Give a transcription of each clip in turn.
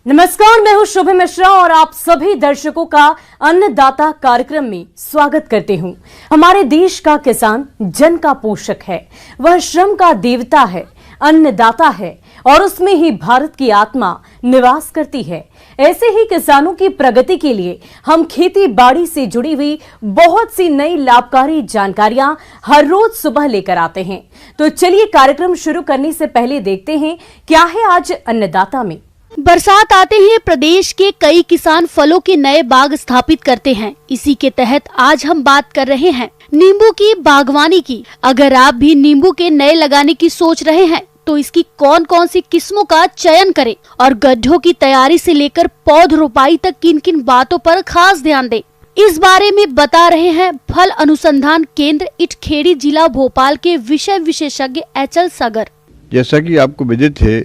नमस्कार, मैं हूं शुभ मिश्रा और आप सभी दर्शकों का अन्नदाता कार्यक्रम में स्वागत करती हूं। हमारे देश का किसान जन का पोषक है, वह श्रम का देवता है, अन्नदाता है और उसमें ही भारत की आत्मा निवास करती है। ऐसे ही किसानों की प्रगति के लिए हम खेती बाड़ी से जुड़ी हुई बहुत सी नई लाभकारी जानकारियां हर रोज सुबह लेकर आते हैं। तो चलिए कार्यक्रम शुरू करने से पहले देखते हैं क्या है आज अन्नदाता में। बरसात आते ही प्रदेश के कई किसान फलों के नए बाग स्थापित करते हैं। इसी के तहत आज हम बात कर रहे हैं नींबू की बागवानी की। अगर आप भी नींबू के नए लगाने की सोच रहे हैं तो इसकी कौन कौन सी किस्मों का चयन करें और गड्ढों की तैयारी से लेकर पौध रोपाई तक किन किन बातों पर खास ध्यान दें, इस बारे में बता रहे हैं फल अनुसंधान केंद्र इटखेड़ी जिला भोपाल के विषय विशेषज्ञ एचएल सागर। जैसा कि आपको विदित है,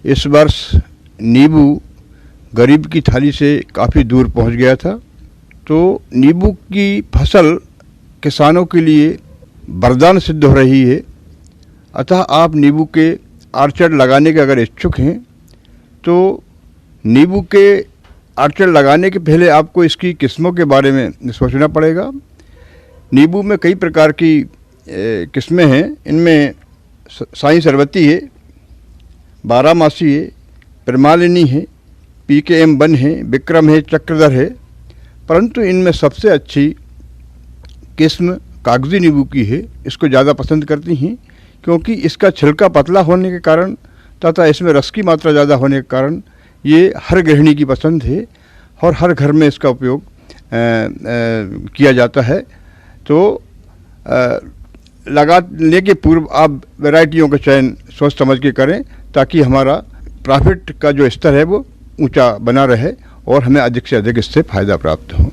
इस वर्ष नींबू गरीब की थाली से काफ़ी दूर पहुंच गया था। तो नींबू की फसल किसानों के लिए वरदान सिद्ध हो रही है। अतः आप नींबू के आर्चर्ड लगाने के अगर इच्छुक हैं तो नींबू के आर्चर्ड लगाने के पहले आपको इसकी किस्मों के बारे में सोचना पड़ेगा। नींबू में कई प्रकार की किस्में हैं। इनमें साई सरबती है, बारामासी है, प्रमालिनी है, PKM1 है, विक्रम है, चक्रधर है। परंतु इनमें सबसे अच्छी किस्म कागजी नींबू की है। इसको ज़्यादा पसंद करती हैं क्योंकि इसका छिलका पतला होने के कारण तथा इसमें रस की मात्रा ज़्यादा होने के कारण ये हर गृहिणी की पसंद है और हर घर में इसका उपयोग किया जाता है। तो लगाने के पूर्व आप वैरायटियों का चयन सोच समझ के करें ताकि हमारा प्रॉफिट का जो स्तर है वो ऊंचा बना रहे और हमें अधिक से अधिक इससे फायदा प्राप्त हो।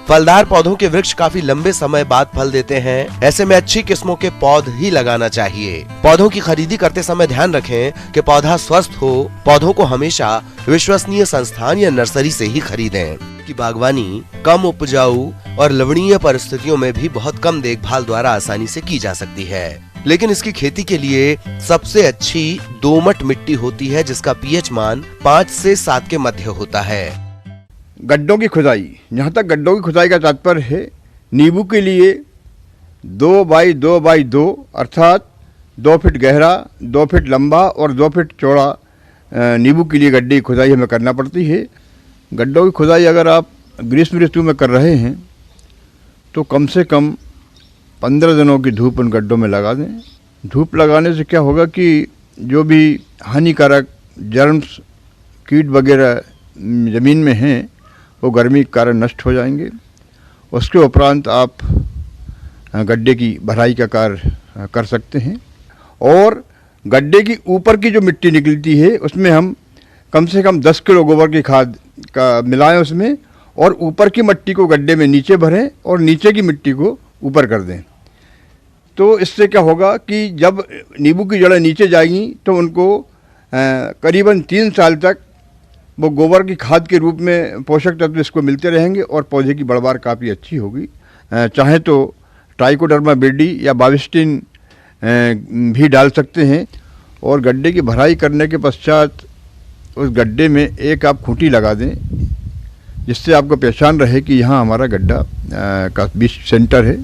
फलदार पौधों के वृक्ष काफी लंबे समय बाद फल देते हैं। ऐसे में अच्छी किस्मों के पौध ही लगाना चाहिए। पौधों की खरीदी करते समय ध्यान रखें कि पौधा स्वस्थ हो। पौधों को हमेशा विश्वसनीय संस्थान या नर्सरी से ही खरीदें। की बागवानी कम उपजाऊ और लवणीय परिस्थितियों में भी बहुत कम देखभाल द्वारा आसानी से की जा सकती है, लेकिन इसकी खेती के लिए सबसे अच्छी दोमट मिट्टी होती है जिसका pH मान 5 से 7 के मध्य होता है। गड्ढों की खुदाई, जहाँ तक गड्ढों की खुदाई का तात्पर्य है, नींबू के लिए 2 बाई 2 बाई 2 अर्थात 2 फीट गहरा, 2 फीट लंबा और 2 फीट चौड़ा नींबू के लिए गड्ढे की खुदाई हमें करना पड़ती है। गड्ढों की खुदाई अगर आप ग्रीष्म ऋतु में कर रहे हैं तो कम से कम 15 दिनों की धूप उन गड्ढों में लगा दें। धूप लगाने से क्या होगा कि जो भी हानिकारक जर्म्स, कीट वगैरह ज़मीन में हैं वो गर्मी के कारण नष्ट हो जाएंगे। उसके उपरांत आप गड्ढे की भराई का कार्य कर सकते हैं। और गड्ढे की ऊपर की जो मिट्टी निकलती है उसमें हम कम से कम 10 किलो गोबर की खाद का मिलाएं उसमें और ऊपर की मिट्टी को गड्ढे में नीचे भरें और नीचे की मिट्टी को ऊपर कर दें। तो इससे क्या होगा कि जब नींबू की जड़ें नीचे जाएंगी तो उनको करीबन 3 साल तक वो गोबर की खाद के रूप में पोषक तत्व इसको मिलते रहेंगे और पौधे की बढ़वार काफ़ी अच्छी होगी। चाहे तो ट्राइकोडर्मा विरिडी या बाविस्टिन भी डाल सकते हैं। और गड्ढे की भराई करने के पश्चात उस गड्ढे में एक आप खूंटी लगा दें जिससे आपको पहचान रहे कि यहाँ हमारा गड्ढा का बीज सेंटर है।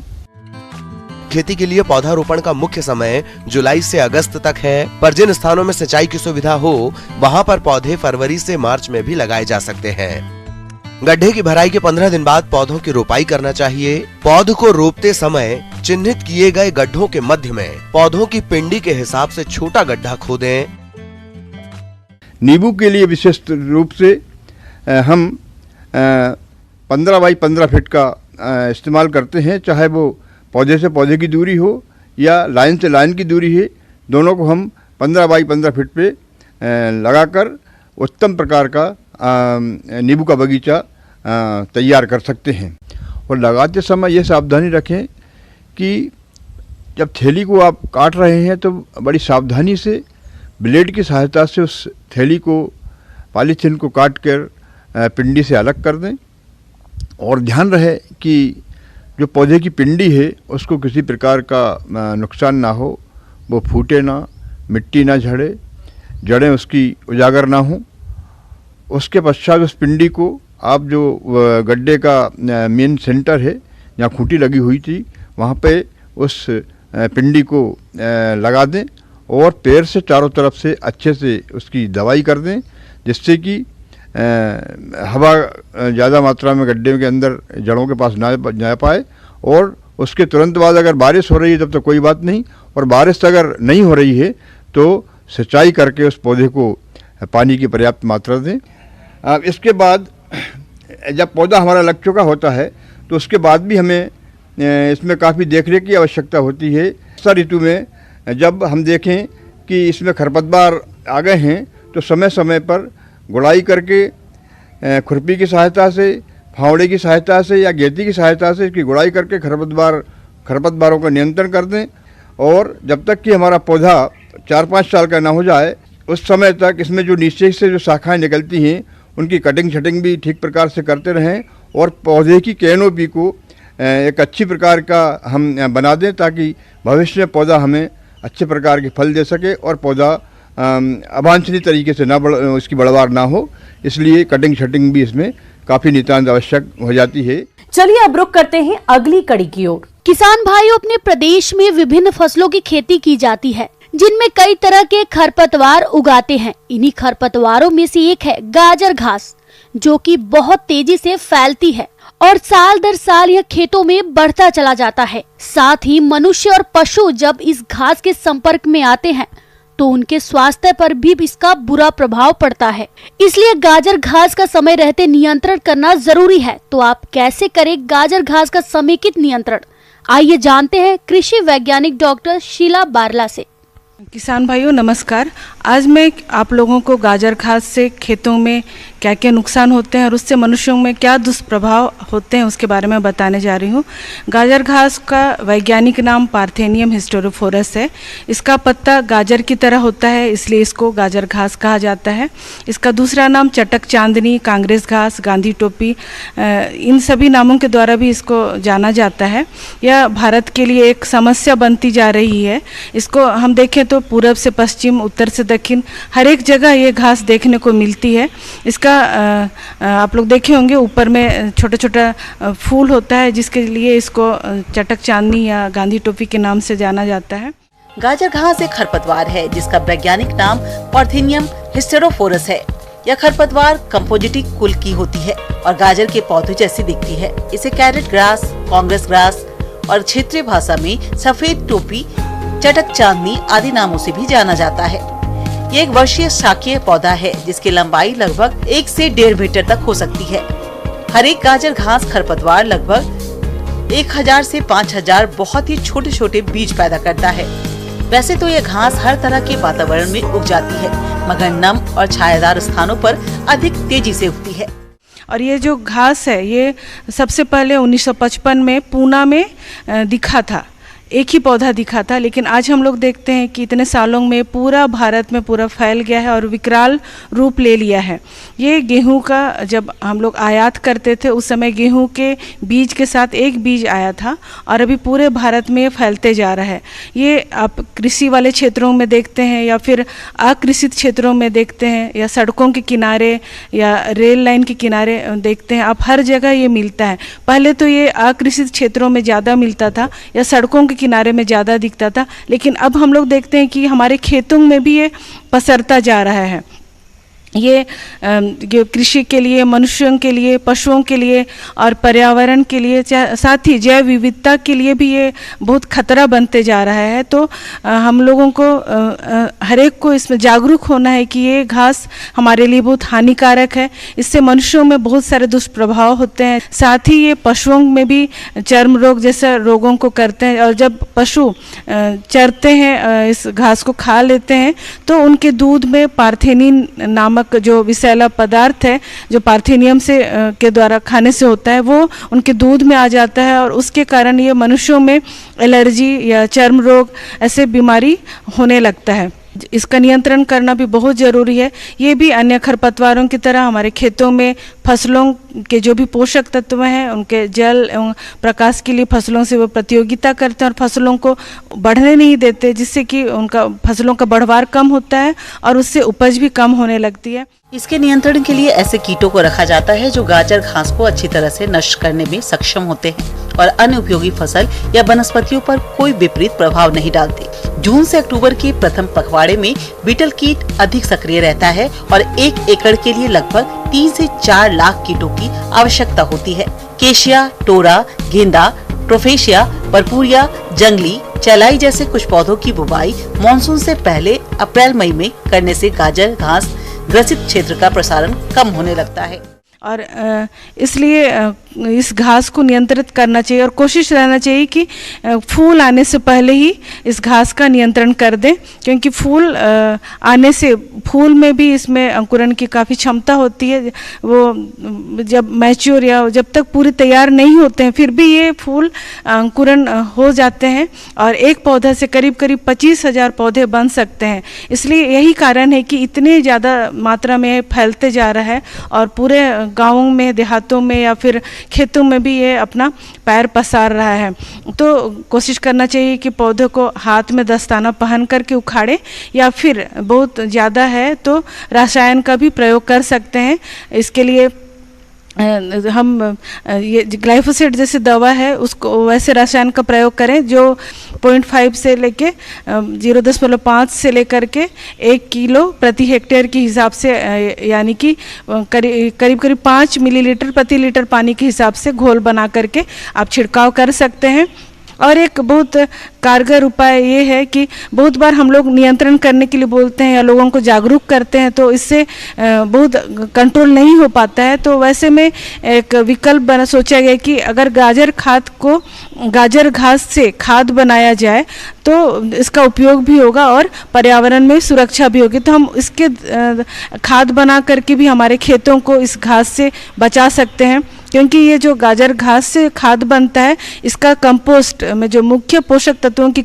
खेती के लिए पौधारोपण का मुख्य समय जुलाई से अगस्त तक है, पर जिन स्थानों में सिंचाई की सुविधा हो वहां पर पौधे फरवरी से मार्च में भी लगाए जा सकते हैं। गड्ढे की भराई के 15 दिन बाद पौधों की रोपाई करना चाहिए। पौध को रोपते समय चिन्हित किए गए गड्ढों के मध्य में पौधों की पिंडी के हिसाब से छोटा गड्ढा खोदें। नींबू के लिए विशेष रूप से हम 15 बाई 15 फीट का इस्तेमाल करते हैं। चाहे वो पौधे से पौधे की दूरी हो या लाइन से लाइन की दूरी है, दोनों को हम 15 बाई 15 फीट पे लगाकर उत्तम प्रकार का नींबू का बगीचा तैयार कर सकते हैं। और लगाते समय ये सावधानी रखें कि जब थैली को आप काट रहे हैं तो बड़ी सावधानी से ब्लेड की सहायता से उस थैली को, पॉलीथीन को काट कर पिंडी से अलग कर दें। और ध्यान रहे कि जो पौधे की पिंडी है उसको किसी प्रकार का नुकसान ना हो, वो फूटे ना, मिट्टी ना झड़े, जड़ें उसकी उजागर ना हों उसके पश्चात उस पिंडी को आप जो गड्ढे का मेन सेंटर है जहाँ खूंटी लगी हुई थी वहाँ पे उस पिंडी को लगा दें और पैर से चारों तरफ से अच्छे से उसकी दवाई कर दें, जिससे कि हवा ज़्यादा मात्रा में गड्ढे के अंदर जड़ों के पास ना जा पाए। और उसके तुरंत बाद अगर बारिश हो रही है तब तो कोई बात नहीं, और बारिश अगर नहीं हो रही है तो सिंचाई करके उस पौधे को पानी की पर्याप्त मात्रा दें। इसके बाद जब पौधा हमारा लग चुका होता है तो उसके बाद भी हमें इसमें काफ़ी देखरेख की आवश्यकता होती है। वर्षा ऋतु में जब हम देखें कि इसमें खरपतवार आ गए हैं तो समय समय पर गुड़ाई करके खुरपी की सहायता से, फावड़े की सहायता से या गेती की सहायता से इसकी गुड़ाई करके खरपतवारों का नियंत्रण कर दें। और जब तक कि हमारा पौधा 4-5 साल का ना हो जाए उस समय तक इसमें जो नीचे से जो शाखाएं निकलती हैं उनकी कटिंग छटिंग भी ठीक प्रकार से करते रहें और पौधे की कैनोपी को एक अच्छी प्रकार का हम बना दें ताकि भविष्य में पौधा हमें अच्छे प्रकार के फल दे सके और पौधा अवांछनीय तरीके से उसकी बढ़वार ना हो। इसलिए कटिंग शटिंग भी इसमें काफ़ी नितांत आवश्यक हो जाती है। चलिए अब रुक करते हैं अगली कड़ी की ओर। किसान भाइयों, अपने प्रदेश में विभिन्न फसलों की खेती की जाती है जिनमें कई तरह के खरपतवार उगाते हैं। इन्हीं खरपतवारों में से एक है गाजर घास, जो कि बहुत तेजी से फैलती है और साल दर साल यह खेतों में बढ़ता चला जाता है। साथ ही मनुष्य और पशु जब इस घास के संपर्क में आते हैं तो उनके स्वास्थ्य पर भी इसका बुरा प्रभाव पड़ता है। इसलिए गाजर घास का समय रहते नियंत्रण करना जरूरी है। तो आप कैसे करें गाजर घास का समेकित नियंत्रण? आइए जानते हैं कृषि वैज्ञानिक डॉक्टर शीला बारला से। किसान भाइयों नमस्कार। आज मैं आप लोगों को गाजर घास से खेतों में क्या क्या नुकसान होते हैं और उससे मनुष्यों में क्या दुष्प्रभाव होते हैं उसके बारे में बताने जा रही हूँ। गाजर घास का वैज्ञानिक नाम पार्थेनियम हिस्टेरोफोरस है। इसका पत्ता गाजर की तरह होता है, इसलिए इसको गाजर घास कहा जाता है। इसका दूसरा नाम चटक चांदनी, कांग्रेस घास, गांधी टोपी, इन सभी नामों के द्वारा भी इसको जाना जाता है। यह भारत के लिए एक समस्या बनती जा रही है। इसको हम देखें तो पूरब से पश्चिम, उत्तर से दक्षिण, हर एक जगह ये घास देखने को मिलती है। इसका आप लोग देखे होंगे ऊपर में छोटा छोटा फूल होता है, जिसके लिए इसको चटक चांदनी या गांधी टोपी के नाम से जाना जाता है। गाजर घास एक खरपतवार है जिसका वैज्ञानिक नाम पार्थेनियम हिस्टेरोफोरस है। यह खरपतवार कंपोजिटिक कुल की होती है और गाजर के पौधे जैसी दिखती है। इसे कैरेट ग्रास, कांग्रेस ग्रास और क्षेत्रीय भाषा में सफेद टोपी, चटक चांदनी आदि नामों से भी जाना जाता है। ये एक वर्षीय शाकीय पौधा है जिसकी लंबाई लगभग 1 से 1.5 मीटर तक हो सकती है। हर एक गाजर घास खरपतवार लगभग 1000 से 5000 बहुत ही छोटे छोटे बीज पैदा करता है। वैसे तो यह घास हर तरह के वातावरण में उग जाती है, मगर नम और छायादार स्थानों पर अधिक तेजी से उगती है। और ये जो घास है ये सबसे पहले 1955 में पूना में दिखा था, एक ही पौधा दिखा था। लेकिन आज हम लोग देखते हैं कि इतने सालों में पूरा भारत में पूरा फैल गया है और विकराल रूप ले लिया है। ये गेहूं का जब हम लोग आयात करते थे उस समय गेहूं के बीज के साथ एक बीज आया था और अभी पूरे भारत में फैलते जा रहा है। ये आप कृषि वाले क्षेत्रों में देखते हैं या फिर अकृषित क्षेत्रों में देखते हैं या सड़कों के किनारे या रेल लाइन के किनारे देखते हैं, आप हर जगह ये मिलता है। पहले तो ये अकृषित क्षेत्रों में ज़्यादा मिलता था या सड़कों के किनारे में ज़्यादा दिखता था, लेकिन अब हम लोग देखते हैं कि हमारे खेतों में भी ये पसरता जा रहा है। ये कृषि के लिए, मनुष्यों के लिए, पशुओं के लिए और पर्यावरण के लिए, साथ ही जैव विविधता के लिए भी ये बहुत खतरा बनते जा रहा है। तो हम लोगों को हर एक को इसमें जागरूक होना है कि ये घास हमारे लिए बहुत हानिकारक है। इससे मनुष्यों में बहुत सारे दुष्प्रभाव होते हैं, साथ ही ये पशुओं में भी चर्म रोग जैसे रोगों को करते हैं। और जब पशु चरते हैं, इस घास को खा लेते हैं, तो उनके दूध में पार्थेनिन नामक जो विषैला पदार्थ है जो पार्थेनियम से के द्वारा खाने से होता है, वो उनके दूध में आ जाता है और उसके कारण ये मनुष्यों में एलर्जी या चर्म रोग ऐसे बीमारी होने लगता है। इसका नियंत्रण करना भी बहुत ज़रूरी है। ये भी अन्य खरपतवारों की तरह हमारे खेतों में फसलों के जो भी पोषक तत्व हैं उनके जल एवं प्रकाश के लिए फसलों से वो प्रतियोगिता करते हैं और फसलों को बढ़ने नहीं देते, जिससे कि उनका फसलों का बढ़वार कम होता है और उससे उपज भी कम होने लगती है। इसके नियंत्रण के लिए ऐसे कीटों को रखा जाता है जो गाजर घास को अच्छी तरह से नष्ट करने में सक्षम होते हैं और अन्य उपयोगी फसल या वनस्पतियों पर कोई विपरीत प्रभाव नहीं डालते। जून से अक्टूबर के प्रथम पखवाड़े में बीटल कीट अधिक सक्रिय रहता है और 1 एकड़ के लिए लगभग 3 से 4 लाख कीटों की आवश्यकता होती है। केशिया, टोरा, गेंदा, ट्रोफेशिया, परपुरिया, जंगली, चलाई जैसे कुछ पौधों की बुवाई मानसून से पहले अप्रैल मई में करने से गाजर घास ग्रसित क्षेत्र का प्रसारण कम होने लगता है और इसलिए इस घास को नियंत्रित करना चाहिए और कोशिश रहना चाहिए कि फूल आने से पहले ही इस घास का नियंत्रण कर दें, क्योंकि फूल आने से फूल में भी इसमें अंकुरण की काफ़ी क्षमता होती है। वो जब मैच्योर या जब तक पूरी तैयार नहीं होते हैं फिर भी ये फूल अंकुरण हो जाते हैं और एक पौधा से करीब 25,000 पौधे बन सकते हैं। इसलिए यही कारण है कि इतने ज़्यादा मात्रा में फैलते जा रहा है और पूरे गाँवों में, देहातों में या फिर खेतों में भी ये अपना पैर पसार रहा है। तो कोशिश करना चाहिए कि पौधों को हाथ में दस्ताना पहन करके उखाड़े या फिर बहुत ज़्यादा है तो रसायन का भी प्रयोग कर सकते हैं। इसके लिए हम ये ग्लाइफोसेट जैसे दवा है उसको वैसे रसायन का प्रयोग करें जो 0.5 से लेके 0.5 से लेकर के 1 किलो प्रति हेक्टेयर के हिसाब से, यानी कि करीब 5 मिलीलीटर प्रति लीटर पानी के हिसाब से घोल बना करके आप छिड़काव कर सकते हैं। और एक बहुत कारगर उपाय ये है कि बहुत बार हम लोग नियंत्रण करने के लिए बोलते हैं या लोगों को जागरूक करते हैं तो इससे बहुत कंट्रोल नहीं हो पाता है। तो वैसे में एक विकल्प सोचा गया कि अगर गाजर घास से खाद बनाया जाए तो इसका उपयोग भी होगा और पर्यावरण में सुरक्षा भी होगी। तो हम इसके खाद बना करके भी हमारे खेतों को इस घास से बचा सकते हैं, क्योंकि ये जो गाजर घास से खाद बनता है इसका कंपोस्ट में जो मुख्य पोषक तत्वों की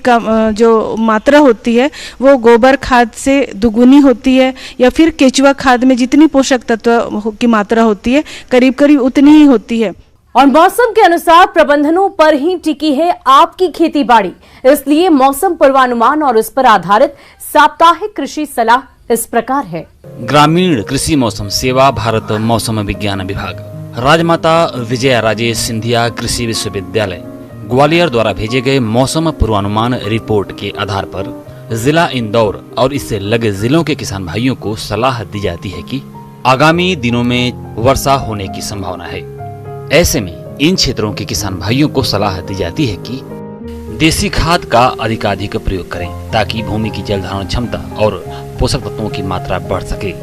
जो मात्रा होती है वो गोबर खाद से दुगुनी होती है या फिर केचुआ खाद में जितनी पोषक तत्व की मात्रा होती है करीब उतनी ही होती है। और मौसम के अनुसार प्रबंधनों पर ही टिकी है आपकी खेती बाड़ी, इसलिए मौसम पूर्वानुमान और उस पर आधारित साप्ताहिक कृषि सलाह इस प्रकार है। ग्रामीण कृषि मौसम सेवा, भारत मौसम विज्ञान विभाग, राजमाता विजया राजे सिंधिया कृषि विश्वविद्यालय ग्वालियर द्वारा भेजे गए मौसम पूर्वानुमान रिपोर्ट के आधार पर जिला इंदौर और इससे लगे जिलों के किसान भाइयों को सलाह दी जाती है कि आगामी दिनों में वर्षा होने की संभावना है। ऐसे में इन क्षेत्रों के किसान भाइयों को सलाह दी जाती है कि देसी खाद का अधिकाधिक प्रयोग करें ताकि भूमि की जल धारण क्षमता और पोषक तत्वों की मात्रा बढ़ सके।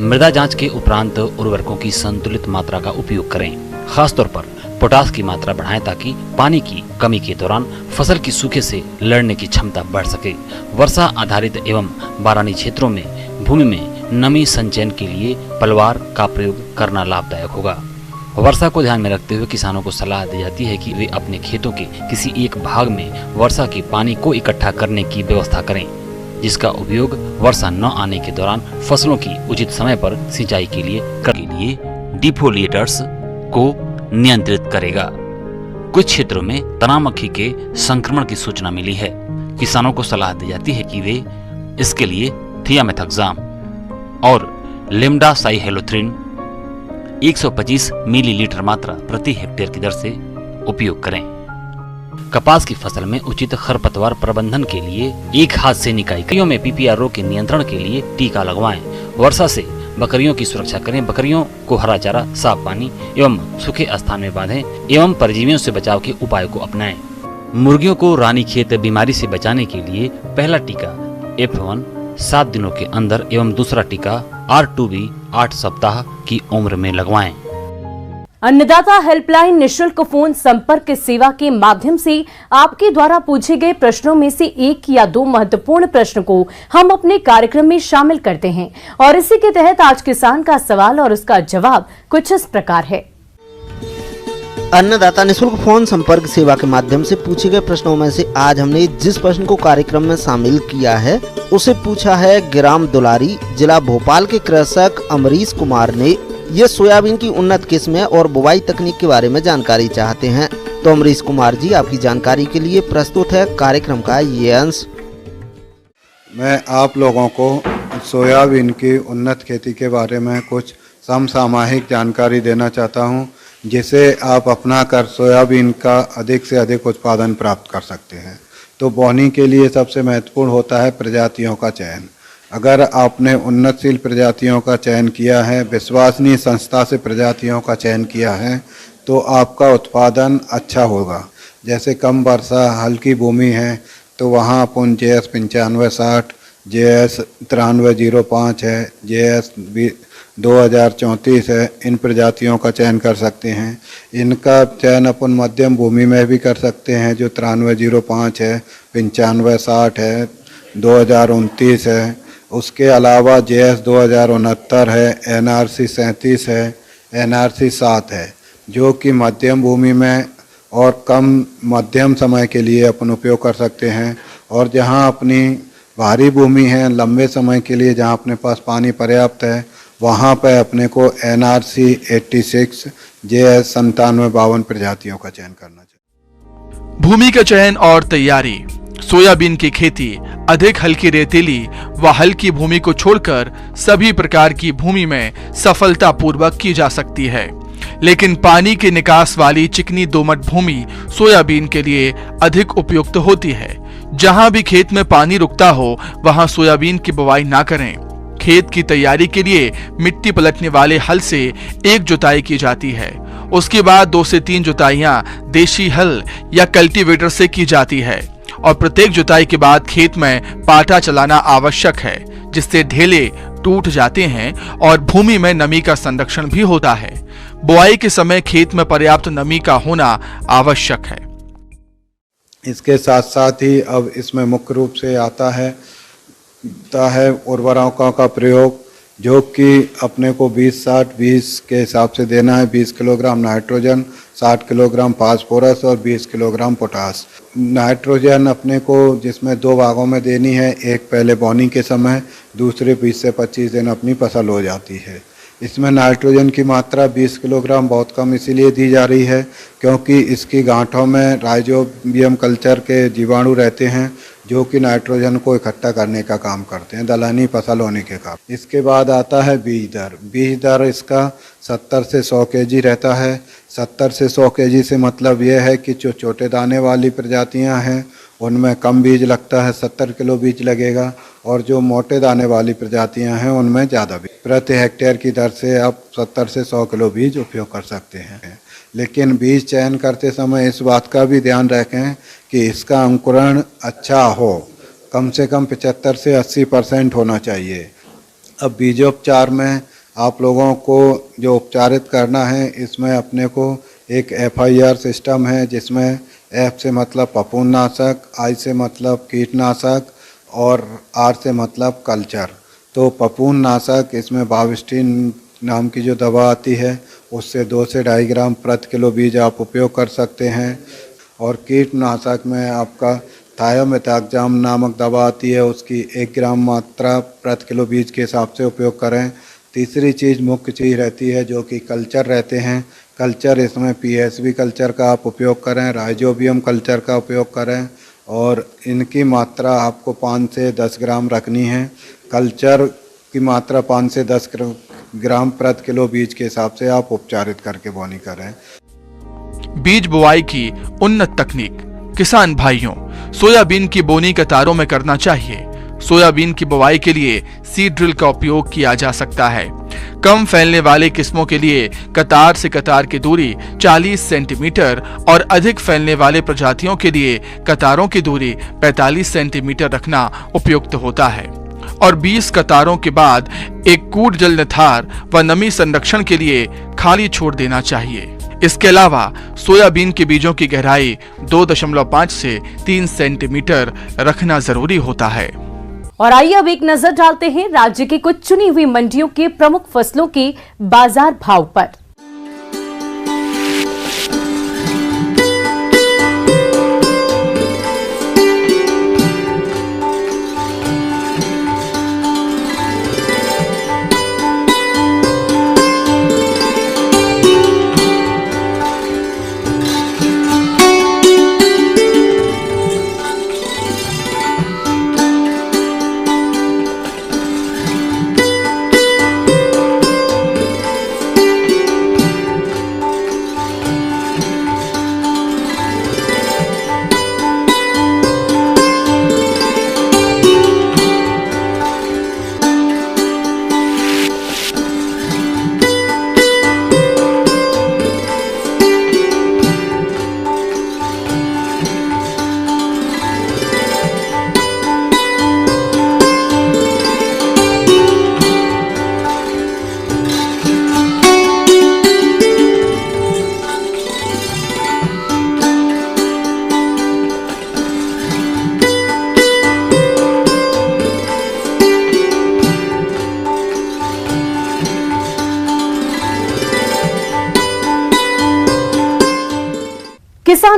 मृदा जांच के उपरांत उर्वरकों की संतुलित मात्रा का उपयोग करें। खासतौर पर पोटास की मात्रा बढ़ाएं ताकि पानी की कमी के दौरान फसल की सूखे से लड़ने की क्षमता बढ़ सके। वर्षा आधारित एवं बारानी क्षेत्रों में भूमि में नमी संचयन के लिए पलवार का प्रयोग करना लाभदायक होगा। वर्षा को ध्यान में रखते हुए किसानों को सलाह दी जाती है कि वे अपने खेतों के किसी एक भाग में वर्षा के पानी को इकट्ठा करने की व्यवस्था करें, जिसका उपयोग वर्षा न आने के दौरान फसलों की उचित समय पर सिंचाई के लिए डिफोलिएटर्स को नियंत्रित करेगा। कुछ क्षेत्रों में तना मक्खी के संक्रमण की सूचना मिली है। किसानों को सलाह दी जाती है कि वे इसके लिए थियामेथाक्साम और लिम्डासाइहेलोथ्रिन 125 मिलीलीटर मात्रा प्रति हेक्टेयर की दर से उपयोग करें। कपास की फसल में उचित खरपतवार प्रबंधन के लिए एक हाथ से निकाई बकरियों में पीपीआर रोग के नियंत्रण के लिए टीका लगवाएं। वर्षा से बकरियों की सुरक्षा करें। बकरियों को हरा चारा, साफ पानी एवं सूखे स्थान में बांधें एवं परजीवियों से बचाव के उपायों को अपनाएं। मुर्गियों को रानीखेत बीमारी से बचाने के लिए पहला टीका F1 7 दिनों के अंदर एवं दूसरा टीका R2B 8 सप्ताह की उम्र में लगवाएं। अन्नदाता हेल्पलाइन निशुल्क फोन संपर्क सेवा के माध्यम से आपके द्वारा पूछे गए प्रश्नों में से एक या दो महत्वपूर्ण प्रश्न को हम अपने कार्यक्रम में शामिल करते हैं और इसी के तहत आज किसान का सवाल और उसका जवाब कुछ इस प्रकार है। अन्नदाता निःशुल्क फोन संपर्क सेवा के माध्यम से पूछे गए प्रश्नों में से आज हमने जिस प्रश्न को कार्यक्रम में शामिल किया है उसे पूछा है ग्राम दुलारी, जिला भोपाल के कृषक अमरीश कुमार ने। ये सोयाबीन की उन्नत किस्में और बुवाई तकनीक के बारे में जानकारी चाहते हैं। तो अमरीश कुमार जी, आपकी जानकारी के लिए प्रस्तुत है कार्यक्रम का ये अंश। मैं आप लोगों को सोयाबीन की उन्नत खेती के बारे में कुछ समसामयिक जानकारी देना चाहता हूं, जिसे आप अपना कर सोयाबीन का अधिक से अधिक उत्पादन प्राप्त कर सकते हैं। तो बोनी के लिए सबसे महत्वपूर्ण होता है प्रजातियों का चयन। अगर आपने उन्नतशील प्रजातियों का चयन किया है, विश्वसनीय संस्था से प्रजातियों का चयन किया है, तो आपका उत्पादन अच्छा होगा। जैसे कम वर्षा हल्की भूमि है तो वहाँ अपन JS 9560, JS 9305 है, JS 2034 है, इन प्रजातियों का चयन कर सकते हैं। इनका चयन अपन मध्यम भूमि में भी कर सकते हैं, जो 9305 है, 9560 है, 2029 है। उसके अलावा JS 2069 है, NRC 37 है, NRC 7 है, जो कि मध्यम भूमि में और कम मध्यम समय के लिए अपन उपयोग कर सकते हैं। और जहां अपनी भारी भूमि है, लंबे समय के लिए जहां अपने पास पानी पर्याप्त है, वहां पर अपने को NRC 86, JS 9752 प्रजातियों का चयन करना चाहिए। भूमि का चयन और तैयारी। सोयाबीन की खेती अधिक हल्की रेतीली व हल्की भूमि को छोड़कर सभी प्रकार की भूमि में सफलतापूर्वक की जा सकती है, लेकिन पानी के निकास वाली चिकनी दोमट भूमि सोयाबीन के लिए अधिक उपयुक्त होती है। जहां भी खेत में पानी रुकता हो वहां सोयाबीन की बुवाई ना करें। खेत की तैयारी के लिए मिट्टी पलटने वाले हल से एक जुताई की जाती है। उसके बाद 2 से 3 जुताइयां देशी हल या कल्टीवेटर से की जाती है और प्रत्येक जुताई के बाद खेत में पाटा चलाना आवश्यक है, जिससे ढेले टूट जाते हैं और भूमि में नमी का संरक्षण भी होता है। बुआई के समय खेत में पर्याप्त नमी का होना आवश्यक है। इसके साथ साथ ही अब इसमें मुख्य रूप से आता है उर्वरकों का प्रयोग, जो कि अपने को 20-60-20 के हिसाब से देना है। 20 किलोग्राम नाइट्रोजन, 60 किलोग्राम फास्फोरस और 20 किलोग्राम पोटास। नाइट्रोजन अपने को जिसमें 2 भागों में देनी है, एक पहले बोनी के समय, दूसरे 20 से 25 दिन अपनी फसल हो जाती है। इसमें नाइट्रोजन की मात्रा 20 किलोग्राम बहुत कम इसीलिए दी जा रही है क्योंकि इसकी गांठों में राइजोबियम कल्चर के जीवाणु रहते हैं, जो कि नाइट्रोजन को इकट्ठा करने का काम करते हैं, दलहनी फसल होने के कारण। इसके बाद आता है बीज दर। बीज दर इसका 70 से 100 kg रहता है। 70 से 100 kg से मतलब यह है कि जो छोटे दाने वाली प्रजातियां हैं उनमें कम बीज लगता है, 70 किलो बीज लगेगा, और जो मोटे दाने वाली प्रजातियां हैं उनमें ज़्यादा बीज। प्रति हेक्टेयर की दर से आप 70 से 100 किलो बीज उपयोग कर सकते हैं। लेकिन बीज चयन करते समय इस बात का भी ध्यान रखें कि इसका अंकुरण अच्छा हो, कम से कम 75 से 80% होना चाहिए। अब बीजोपचार में आप लोगों को जो उपचारित करना है, इसमें अपने को एक FIR सिस्टम है, जिसमें F से मतलब फफूंदनाशक, I से मतलब कीटनाशक और R से मतलब कल्चर। तो फफूंदनाशक इसमें बाविस्टिन नाम की जो दवा आती है, उससे 2 से 2.5 ग्राम प्रति किलो बीज आप उपयोग कर सकते हैं। और कीटनाशक में आपका थायोमेथाक्साम नामक दवा आती है, उसकी 1 ग्राम मात्रा प्रति किलो बीज के हिसाब से उपयोग करें। तीसरी चीज़ मुख्य चीज़ रहती है जो कि कल्चर रहते हैं। कल्चर इसमें PSB कल्चर का आप उपयोग करें, राइजोबियम कल्चर का उपयोग करें, और इनकी मात्रा आपको 5 से 10 ग्राम रखनी है। कल्चर की मात्रा 5 से 10 ग्राम प्रति किलो बीज के हिसाब से आप उपचारित करके बोनी करें। बीज बुआई की उन्नत तकनीक। किसान भाइयों, सोयाबीन की बोनी कतारों में करना चाहिए। सोयाबीन की बुवाई के लिए सीड ड्रिल का उपयोग किया जा सकता है। कम फैलने वाले किस्मों के लिए कतार से कतार की दूरी 40 सेंटीमीटर और अधिक फैलने वाले प्रजातियों के लिए कतारों की दूरी 45 सेंटीमीटर रखना उपयुक्त होता है। और 20 कतारों के बाद एक कूट जल निथार व नमी संरक्षण के लिए खाली छोड़ देना चाहिए। इसके अलावा सोयाबीन के बीजों की गहराई 2.5 से 3 सेंटीमीटर रखना जरूरी होता है। और आइए अब एक नजर डालते हैं राज्य की कुछ चुनी हुई मंडियों के प्रमुख फसलों के बाजार भाव पर।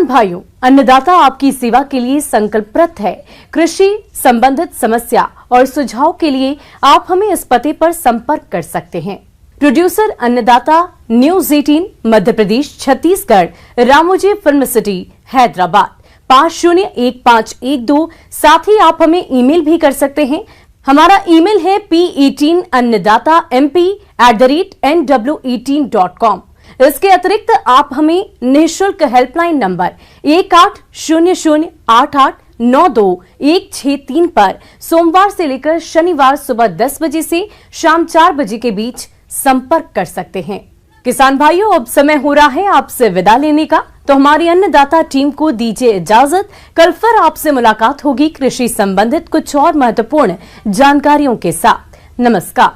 किसान भाइयों, अन्नदाता आपकी सेवा के लिए संकल्परत है। कृषि संबंधित समस्या और सुझाव के लिए आप हमें इस पते पर संपर्क कर सकते हैं। प्रोड्यूसर अन्नदाता, news 18, Madhya Pradesh, Chhattisgarh, Ramoji film city, Hyderabad 501512। साथ ही आप हमें ईमेल भी कर सकते हैं। हमारा ईमेल है p18annadatamp@nw18.com। इसके अतिरिक्त आप हमें निःशुल्क हेल्पलाइन नंबर 180088926163 पर सोमवार से लेकर शनिवार सुबह 10 बजे से शाम 4 बजे के बीच संपर्क कर सकते हैं। किसान भाइयों, अब समय हो रहा है आपसे विदा लेने का, तो हमारी अन्नदाता टीम को दीजिए इजाजत। कल फिर आपसे मुलाकात होगी कृषि संबंधित कुछ और महत्वपूर्ण जानकारियों के साथ। नमस्कार।